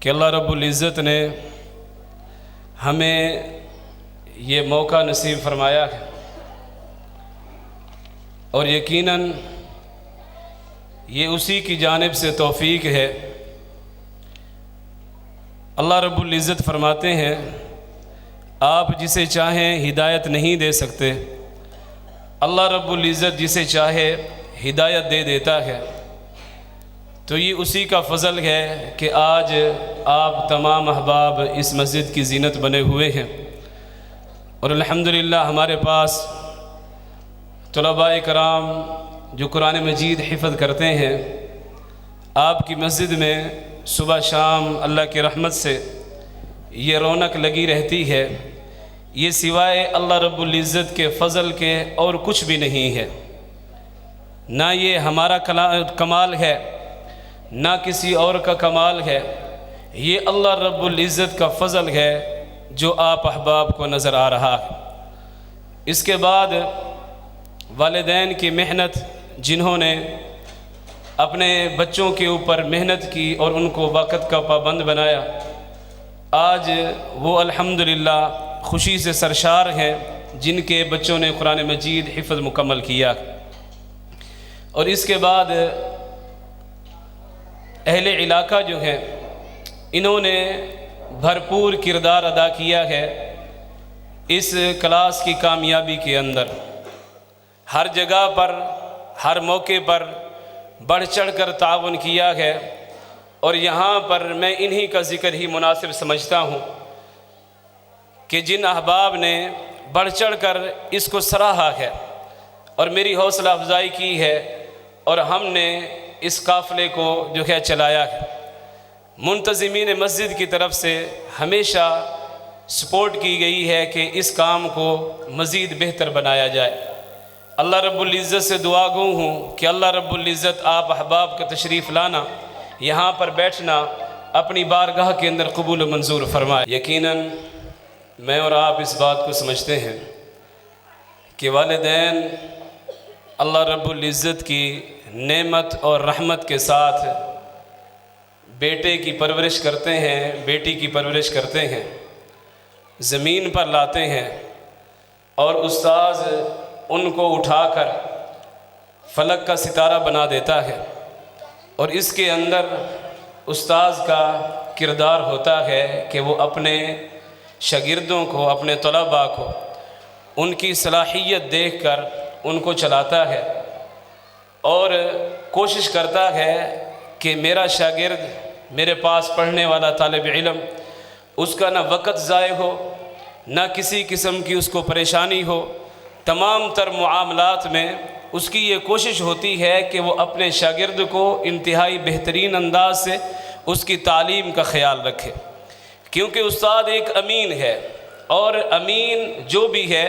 कि अल्लाह रब्बुल इज़्ज़त ने हमें ये मौका नसीब फरमाया है और यकीनन ये उसी की जानिब से तौफ़ीक है। अल्लाह रब्बुल इज़्ज़त फरमाते हैं, आप जिसे चाहें हिदायत नहीं दे सकते, अल्लाह रब्बुल इज़्ज़त जिसे चाहे हिदायत दे देता है। तो ये उसी का फ़ज़ल है कि आज आप तमाम अहबाब इस मस्जिद की ज़ीनत बने हुए हैं और अल्हम्दुलिल्लाह हमारे पास तलबा-ए कराम जो कुरान मजीद हिफ़्ज़ करते हैं, आपकी मस्जिद में सुबह शाम अल्लाह की रहमत से ये रौनक लगी रहती है। ये सिवाय अल्लाह रब्बुल इज़्ज़त के फ़ज़ल के और कुछ भी नहीं है। ना ये हमारा कमाल है, ना किसी और का कमाल है। ये अल्लाह रब्बुल इज़्ज़त का फ़ज़ल है जो आप अहबाब को नज़र आ रहा है। इसके बाद वालिदैन की मेहनत, जिन्होंने अपने बच्चों के ऊपर मेहनत की और उनको वक़्त का पाबंद बनाया, आज वो अल्हम्दुलिल्लाह खुशी से सरशार हैं जिनके बच्चों ने कुरान मजीद हिफ़्ज़ मुकम्मल किया। और इसके बाद अहले इलाका जो हैं, इन्होंने भरपूर किरदार अदा किया है इस क्लास की कामयाबी के अंदर। हर जगह पर, हर मौके पर बढ़ चढ़ कर ताउन किया है और यहाँ पर मैं इन्हीं का ज़िक्र ही मुनासिब समझता हूँ कि जिन अहबाब ने बढ़ चढ़ कर इसको सराहा है और मेरी हौसला अफजाई की है और हमने इस काफ़िले को जो है चलाया है। मुंतज़िमीन मस्जिद की तरफ से हमेशा सपोर्ट की गई है कि इस काम को मज़ीद बेहतर बनाया जाए। अल्लाह रब्बुल इज़्ज़त से दुआ गो हूँ कि अल्लाह रब्बुल इज़्ज़त आप अहबाब का तशरीफ़ लाना, यहाँ पर बैठना अपनी बारगाह के अंदर कबूल मंजूर फरमाए। यकीनन मैं और आप इस बात को समझते हैं कि वालिदैन अल्लाह रब्बुल इज़्ज़त की नेमत और रहमत के साथ बेटे की परवरिश करते हैं, बेटी की परवरिश करते हैं, ज़मीन पर लाते हैं और उस्ताज़ उनको उठाकर फलक का सितारा बना देता है। और इसके अंदर उस्ताज़ का किरदार होता है कि वो अपने शागिर्दों को, अपने तलबा को उनकी सलाहियत देखकर उनको चलाता है और कोशिश करता है कि मेरा शागिर्द, मेरे पास पढ़ने वाला तालिब इल्म, उसका ना वक़्त ज़ाय हो, ना किसी किस्म की उसको परेशानी हो। तमाम तर मुआमलात में उसकी ये कोशिश होती है कि वो अपने शागिर्द को इंतहाई बेहतरीन अंदाज से उसकी तालीम का ख़याल रखे, क्योंकि उस्ताद एक अमीन है और अमीन जो भी है,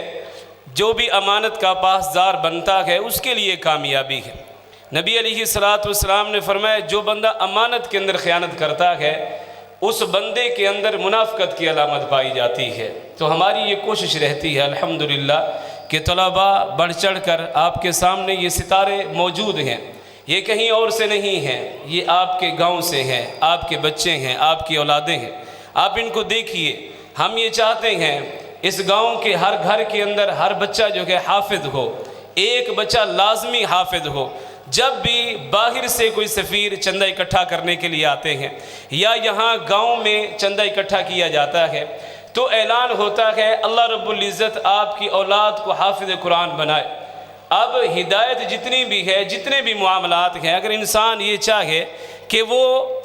जो भी अमानत का पासदार बनता है, उसके लिए कामयाबी है। नबी अलैहिस्सलातु वस्सलाम ने फरमाया, जो बंदा अमानत के अंदर ख़यानत करता है उस बंदे के अंदर मुनाफ़क़त की अलामत पाई जाती है। तो हमारी ये कोशिश रहती है अल्हम्दुलिल्लाह कि तलबा बढ़ चढ़ कर आपके सामने ये सितारे मौजूद हैं, ये कहीं और से नहीं हैं, ये आपके गांव से हैं, आपके बच्चे हैं, आपकी औलादें हैं। आप इनको देखिए। हम ये चाहते हैं इस गांव के हर घर के अंदर हर बच्चा जो है हाफिज हो, एक बच्चा लाजमी हाफिज हो। जब भी बाहर से कोई सफ़ीर चंदा इकट्ठा करने के लिए आते हैं या यहाँ गांव में चंदा इकट्ठा किया जाता है तो ऐलान होता है, अल्लाह रब्बुल इज़्ज़त आपकी औलाद को हाफिज़ कुरान बनाए। अब हिदायत जितनी भी है, जितने भी मामलात हैं, अगर इंसान ये चाहे कि वो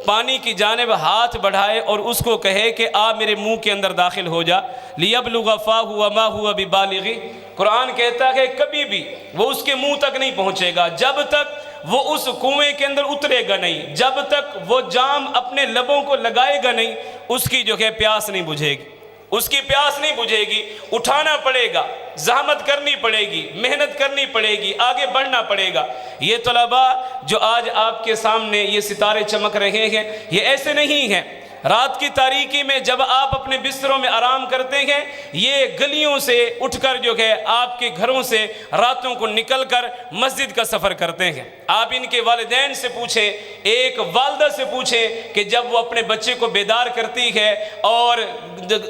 पानी की जानिब हाथ बढ़ाए और उसको कहे कि आ मेरे मुंह के अंदर दाखिल हो जा, लियबलुगा फ़ाहु व मा हुवा बिबालिग़ी, कुरान कहता है कभी भी वो उसके मुंह तक नहीं पहुँचेगा जब तक वो उस कुएं के अंदर उतरेगा नहीं, जब तक वो जाम अपने लबों को लगाएगा नहीं, उसकी जो है प्यास नहीं बुझेगी, उसकी प्यास नहीं बुझेगी। उठाना पड़ेगा, ज़हमत करनी पड़ेगी, मेहनत करनी पड़ेगी, आगे बढ़ना पड़ेगा। ये तलबा जो आज आपके सामने ये सितारे चमक रहे हैं, ये ऐसे नहीं हैं। रात की तारीकी में जब आप अपने बिस्तरों में आराम करते हैं, ये गलियों से उठकर जो है आपके घरों से रातों को निकलकर मस्जिद का सफ़र करते हैं। आप इनके वालिदैन से पूछें, एक वालदा से पूछें कि जब वो अपने बच्चे को बेदार करती है और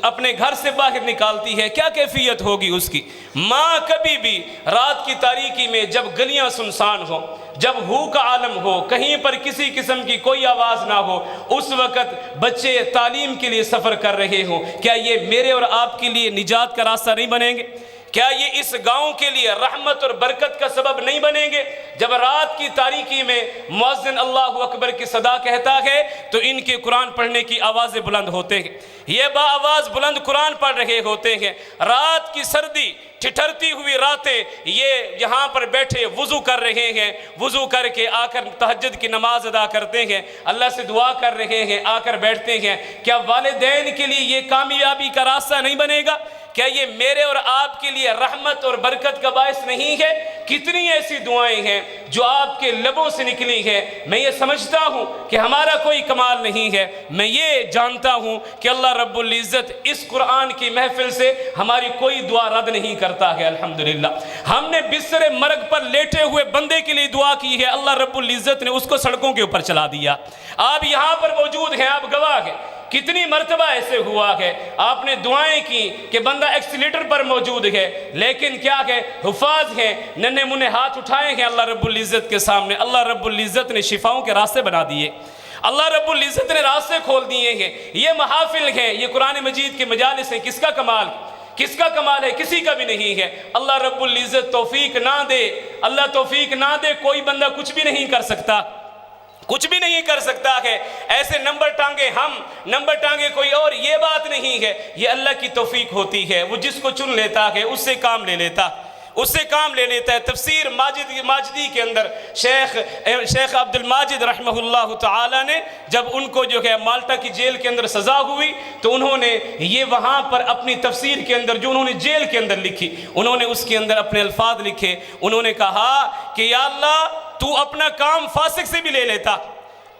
अपने घर से बाहर निकालती है, क्या कैफियत होगी उसकी। माँ कभी भी रात की तारीकी में जब गलियाँ सुनसान हो, जब हू का आलम हो, कहीं पर किसी किस्म की कोई आवाज़ ना हो, उस वक़्त बच्चे तालीम के लिए सफ़र कर रहे हों, क्या ये मेरे और आपके लिए निजात का रास्ता नहीं बनेंगे? क्या ये इस गांव के लिए रहमत और बरकत का सबब नहीं बनेंगे? जब रात की तारीकी में मुअज्जिन अल्लाहु अकबर की सदा कहता है तो इनके कुरान पढ़ने की आवाज़ें बुलंद होते हैं, ये बाआवाज़ बुलंद कुरान पढ़ रहे होते हैं। रात की सर्दी, ठिठरती हुई रातें ये यहाँ पर बैठे वुज़ू कर रहे हैं, वुज़ू करके आकर तहज्जुद की नमाज अदा करते हैं, अल्लाह से दुआ कर रहे हैं, आकर बैठते हैं। क्या वालिदैन के लिए ये कामयाबी का रास्ता नहीं बनेगा? क्या ये मेरे और आपके लिए रहमत और बरकत का बायस नहीं है? कितनी ऐसी दुआएं हैं जो आपके लबों से निकली हैं। मैं ये समझता हूँ कि हमारा कोई कमाल नहीं है, मैं ये जानता हूँ कि अल्लाह रब्बुल इज़्ज़त इस कुरान की महफिल से हमारी कोई दुआ रद्द नहीं करता है। अल्हम्दुलिल्लाह हमने बिस्तरे मरग पर लेटे हुए बंदे के लिए दुआ की है, अल्लाह रब्बुल इज़्ज़त ने उसको सड़कों के ऊपर चला दिया। आप यहाँ पर मौजूद हैं, आप गवाह हैं, कितनी मर्तबा ऐसे हुआ है आपने दुआएं की कि बंदा एक्सीलेटर पर मौजूद है, लेकिन क्या है, हुफाज हैं, नन्हे मुन्ने हाथ उठाए हैं अल्लाह रब्बुल इज़्ज़त के सामने। अल्लाह रब्बुल इज़्ज़त ने शिफाओं के रास्ते बना दिए, अल्लाह रब्बुल इज़्ज़त ने रास्ते खोल दिए हैं। ये महाफिल है, ये कुरान मजीद के मजालिस हैं, किसका कमाल, किसका कमाल है? किसी का भी नहीं है। अल्लाह रब्बुल इज़्ज़त तौफीक ना दे, अल्लाह तौफीक ना दे, कोई बंदा कुछ भी नहीं कर सकता, कुछ भी नहीं कर सकता है। ऐसे नंबर टांगे हम, नंबर टांगे कोई और, ये बात नहीं है। ये अल्लाह की तौफीक होती है, वो जिसको चुन लेता है उससे काम ले लेता, उससे काम ले लेता है। तफसीर माजिदी के अंदर शेख अब्दुल माजिद रहमहुल्लाह ताला ने जब उनको जो है माल्टा की जेल के अंदर सज़ा हुई तो उन्होंने ये वहाँ पर अपनी तफसीर के अंदर जो उन्होंने जेल के अंदर लिखी, उन्होंने उसके अंदर अपने अल्फाज लिखे। उन्होंने कहा कि या अल्लाह तू अपना काम फासिक से भी ले लेता,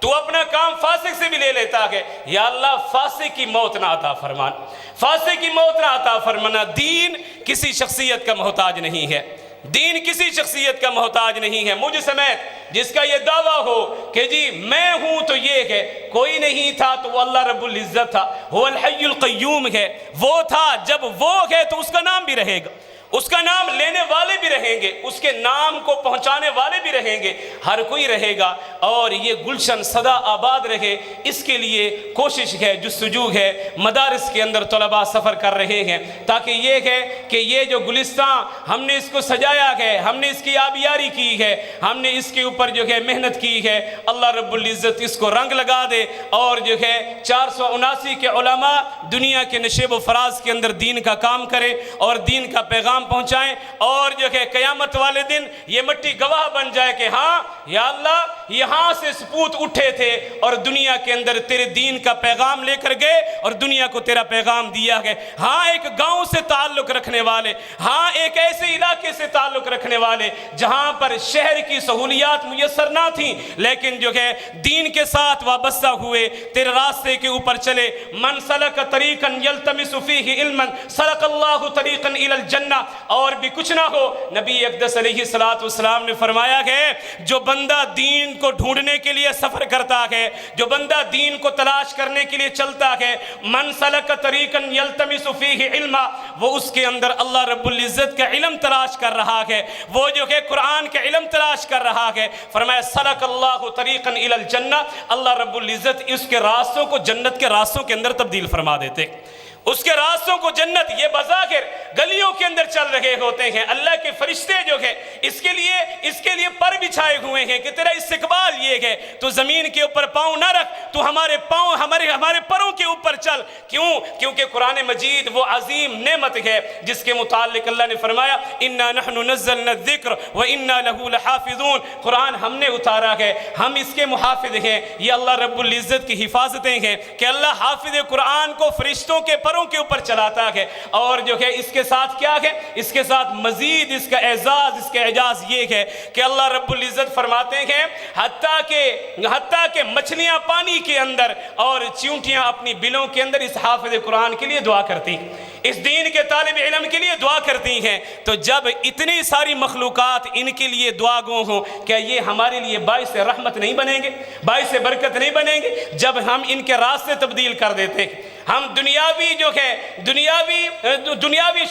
तू अपना काम फासिक से भी ले लेता है, या अल्लाह फासिक की मौत ना अता फरमान, फासिक की मौत ना अता फरमाना। दीन किसी शख्सियत का मोहताज नहीं है, दीन किसी शख्सियत का मोहताज नहीं है। मुझ समेत जिसका ये दावा हो कि जी मैं हूं तो ये है, कोई नहीं था तो वो अल्लाह रब्बुल इज़्ज़त था, हुवल हय्युल क़य्यूम है, वो था, जब वो है तो उसका नाम भी रहेगा, उसका नाम लेने वाले भी रहेंगे, उसके नाम को पहुंचाने वाले भी रहेंगे, हर कोई रहेगा। और ये गुलशन सदा आबाद रहे, इसके लिए कोशिश है, जुस्तजू है। मदारिस के अंदर तलबा सफ़र कर रहे हैं ताकि ये है कि ये जो गुलिस्तान हमने इसको सजाया है, हमने इसकी आबियारी की है, हमने इसके ऊपर जो है मेहनत की है, अल्लाह रब्बुल इज़्ज़त इसको रंग लगा दे और जो है 479 के उलमा दुनिया के नशेब व फराज के अंदर दीन का काम करें और दीन का पैगाम पहुंचाएं, और जो है क़यामत वाले दिन ये मिट्टी गवाह बन जाए कि हाँ या अल्लाह यहाँ से सपूत उठे थे और दुनिया के अंदर तेरे दीन का पैगाम लेकर गए और दुनिया को तेरा पैगाम दिया है। हाँ एक गांव से ताल्लुक़ रखने वाले, हाँ एक ऐसे इलाके से ताल्लुक़ रखने वाले जहाँ पर शहर की सहूलियात मुयस्सर ना थी, लेकिन जो है दीन के साथ वाबस्ता हुए, तेरे रास्ते के ऊपर चले। मन सलक तरीक़न यल्तमिसु फ़ीही इल्मन सलकल्लाहु तरीक़न इलल जन्नह। और भी कुछ ना हो, नबी अक़दस अलैहिस्सलातु वस्सलाम ने फरमाया है जो बंदा दीन को ढूंढने के लिए सफ़र करता है, जो बंदा दीन को तलाश करने के लिए चलता है, मन सलक तरीक़न यल्तमिसु फ़ीही इल्मा, वो उसके अंदर अल्लाह रब्बुल इज़्ज़त का इल्म तलाश कर रहा है, वो जो है कुरान के इल्म तलाश कर रहा है। फरमाया सलकल्लाहु तरीक़न इलल जन्नह, अल्लाह रब्बुल इज़्ज़त इसके रास्तों को जन्नत के रास्तों के अंदर तब्दील फरमा देते, उसके रास्तों को जन्नत। ये बज़ाहिर गलियों के अंदर चल रहे होते हैं, अल्लाह के फरिश्ते जो है इसके लिए पर बिछाए हुए हैं कि तेरा इस्तकबाल ये है, तो ज़मीन के ऊपर पाँव ना रख, तो हमारे पाँव हमारे परों के ऊपर चल। क्यों? क्योंकि कुरान मजीद वो अजीम नेमत है जिसके मुताल्लिक अल्लाह ने फरमाया इन्ना नहनु नज़्ज़लना ज़िक्र व इन्ना लहू लहाफ़िज़ून। कुरान हमने उतारा है, हम इसके मुहाफ़िज़ हैं। ये अल्लाह रब्बुल इज़्ज़त की हिफाजतें हैं कि अल्लाह हाफिज़ कुरान को फरिश्तों के पर पैगंबरों के ऊपर चलाता है। और जो है इसके साथ क्या है, इसके साथ मजीद इसका एजाज, इसका एजाज ये है कि अल्लाह रब्बुल इज़्ज़त फरमाते हैं हत्ता के मछलियां पानी के अंदर और चींटियां अपनी बिलों के अंदर इस हाफिज़ कुरान के लिए दुआ करती, इस दीन के तालिब इल्म के लिए दुआ करती हैं। तो जब इतनी सारी मखलूकात इनके लिए दुआ गो हों, क्या ये हमारे लिए बाइस रहमत नहीं बनेंगे, बाइस बरकत नहीं बनेंगे? जब हम इनके रास्ते तब्दील कर देते हैं, हम दुनियावी जो है दुनियावी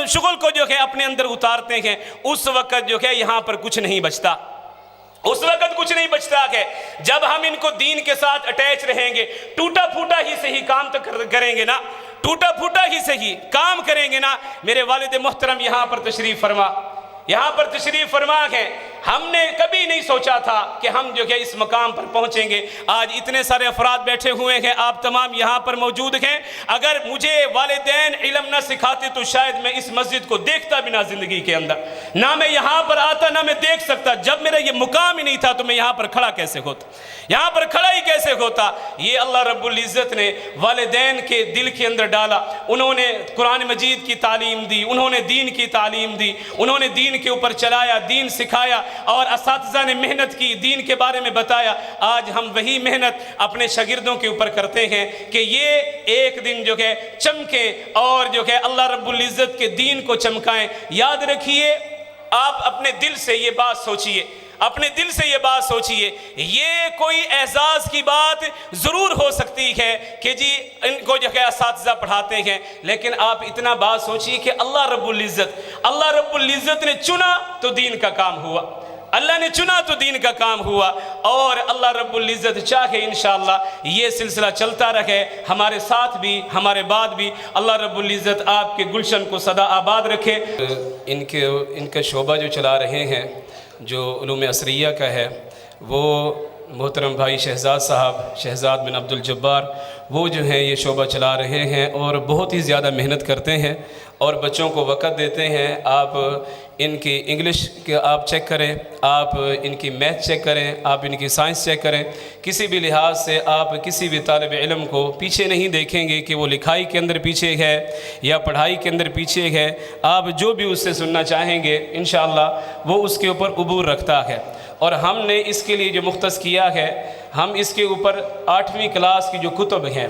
शुगल को जो है अपने अंदर उतारते हैं, उस वक़्त जो है यहाँ पर कुछ नहीं बचता, उस वक़्त कुछ नहीं बचता है। जब हम इनको दीन के साथ अटैच रहेंगे, टूटा फूटा ही सही काम तो करेंगे ना, टूटा फूटा ही सही काम करेंगे ना। मेरे वालिद मोहतरम यहाँ पर तशरीफ़ फरमा है। हमने कभी नहीं सोचा था कि हम जो है इस मकाम पर पहुँचेंगे। आज इतने सारे अफराद बैठे हुए हैं, आप तमाम यहाँ पर मौजूद हैं। अगर मुझे वालिदैन इल्म न सिखाते तो शायद मैं इस मस्जिद को देखता भी ना, ज़िंदगी के अंदर ना मैं यहाँ पर आता, ना मैं देख सकता। जब मेरा ये मुकाम ही नहीं था तो मैं यहाँ पर खड़ा कैसे होता, यहाँ पर खड़ा ही कैसे होता? ये अल्लाह रब्बुल इज़्ज़त ने वालिदैन के दिल के अंदर डाला। उन्होंने कुरान मजीद की तालीम दी, उन्होंने दीन की तालीम दी, उन्होंने दीन के ऊपर चलाया, दीन सिखाया और असातिज़ा ने मेहनत की, दीन के बारे में बताया। आज हम वही मेहनत अपने शागिर्दों के ऊपर करते हैं कि ये एक दिन जो है चमके और जो है अल्लाह रब्बुल इज़्ज़त के दीन को चमकाएं। याद रखिए, आप अपने दिल से ये बात सोचिए, अपने दिल से ये बात सोचिए, ये कोई एजाज़ की बात ज़रूर हो सकती है कि जी इनको जो है असातिज़ा पढ़ाते हैं, लेकिन आप इतना बात सोचिए कि अल्लाह रब्बुल इज़्ज़त ने चुना तो दीन का काम हुआ, अल्लाह ने चुना तो दीन का काम हुआ। और अल्लाह रब्बुल इज़्ज़त चाहे इंशाअल्लाह ये सिलसिला चलता रहे, हमारे साथ भी हमारे बाद भी। अल्लाह रब्बुल इज़्ज़त आपके गुलशन को सदा आबाद रखे। इनका शोबा जो चला रहे हैं, जो उलूम असरिया का है, वो मोहतरम भाई शहज़ाद साहब, शहज़ाद बिन अब्दुल जब्बार, वो जो हैं ये शोबा चला रहे हैं और बहुत ही ज़्यादा मेहनत करते हैं और बच्चों को वक़्त देते हैं। आप इनकी इंग्लिश के आप चेक करें, आप इनकी मैथ चेक करें, आप इनकी साइंस चेक करें, किसी भी लिहाज से आप किसी भी तालिब इल्म को पीछे नहीं देखेंगे कि वो लिखाई के अंदर पीछे है या पढ़ाई के अंदर पीछे है। आप जो भी उससे सुनना चाहेंगे इंशाअल्लाह वो उसके ऊपर उबूर रखता है। और हमने इसके लिए जो मुख्तस किया है, हम इसके ऊपर 8वीं क्लास की जो कुतुब हैं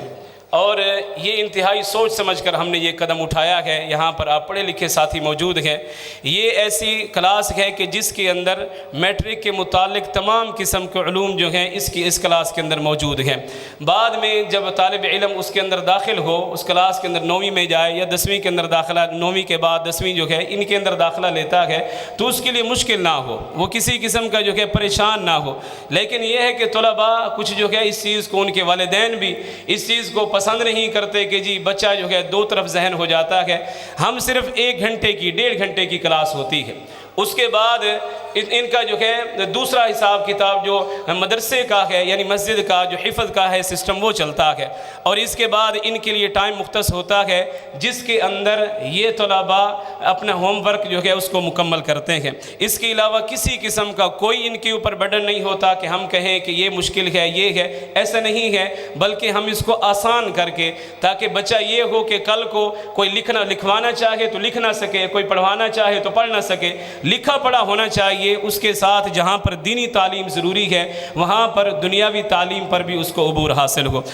और ये इंतहाई सोच समझकर हमने ये कदम उठाया है। यहाँ पर आप पढ़े लिखे साथी मौजूद हैं। ये ऐसी क्लास है कि जिसके अंदर मैट्रिक के मुतालिक तमाम किस्म के उलूम जो हैं इस क्लास के अंदर मौजूद हैं। बाद में जब तालिब इल्म उसके अंदर दाखिल हो, उस क्लास के अंदर 9वीं में जाए या 10वीं के अंदर दाखिला, 9वीं के बाद 10वीं जो है इनके अंदर दाखिला लेता है, तो उसके लिए मुश्किल ना हो, वो किसी किस्म का जो है परेशान ना हो। लेकिन यह है कि तलबा कुछ जो है इस चीज़ को, उनके वालिदैन भी इस चीज़ को पसंद नहीं करते कि जी बच्चा जो है दो तरफ जहन हो जाता है। हम सिर्फ 1 घंटे की, 1.5 घंटे की क्लास होती है, उसके बाद इनका जो है दूसरा हिसाब किताब जो मदरसे का है यानी मस्जिद का जो हिफ़्ज़ का है सिस्टम वो चलता है। और इसके बाद इनके लिए टाइम मुख्तस होता है जिसके अंदर ये तलबा अपना होमवर्क जो है उसको मुकम्मल करते हैं। इसके अलावा किसी किस्म का कोई इनके ऊपर बर्डन नहीं होता कि हम कहें कि ये मुश्किल है, ये है, ऐसा नहीं है। बल्कि हम इसको आसान करके, ताकि बच्चा ये हो कि कल को कोई लिखवाना चाहे तो लिख ना सके, कोई पढ़वाना चाहे तो पढ़ ना सके, लिखा पढ़ा होना चाहिए। उसके साथ जहाँ पर दीनी तालीम ज़रूरी है वहाँ पर दुनियावी तालीम पर भी उसको अबूर हासिल हो।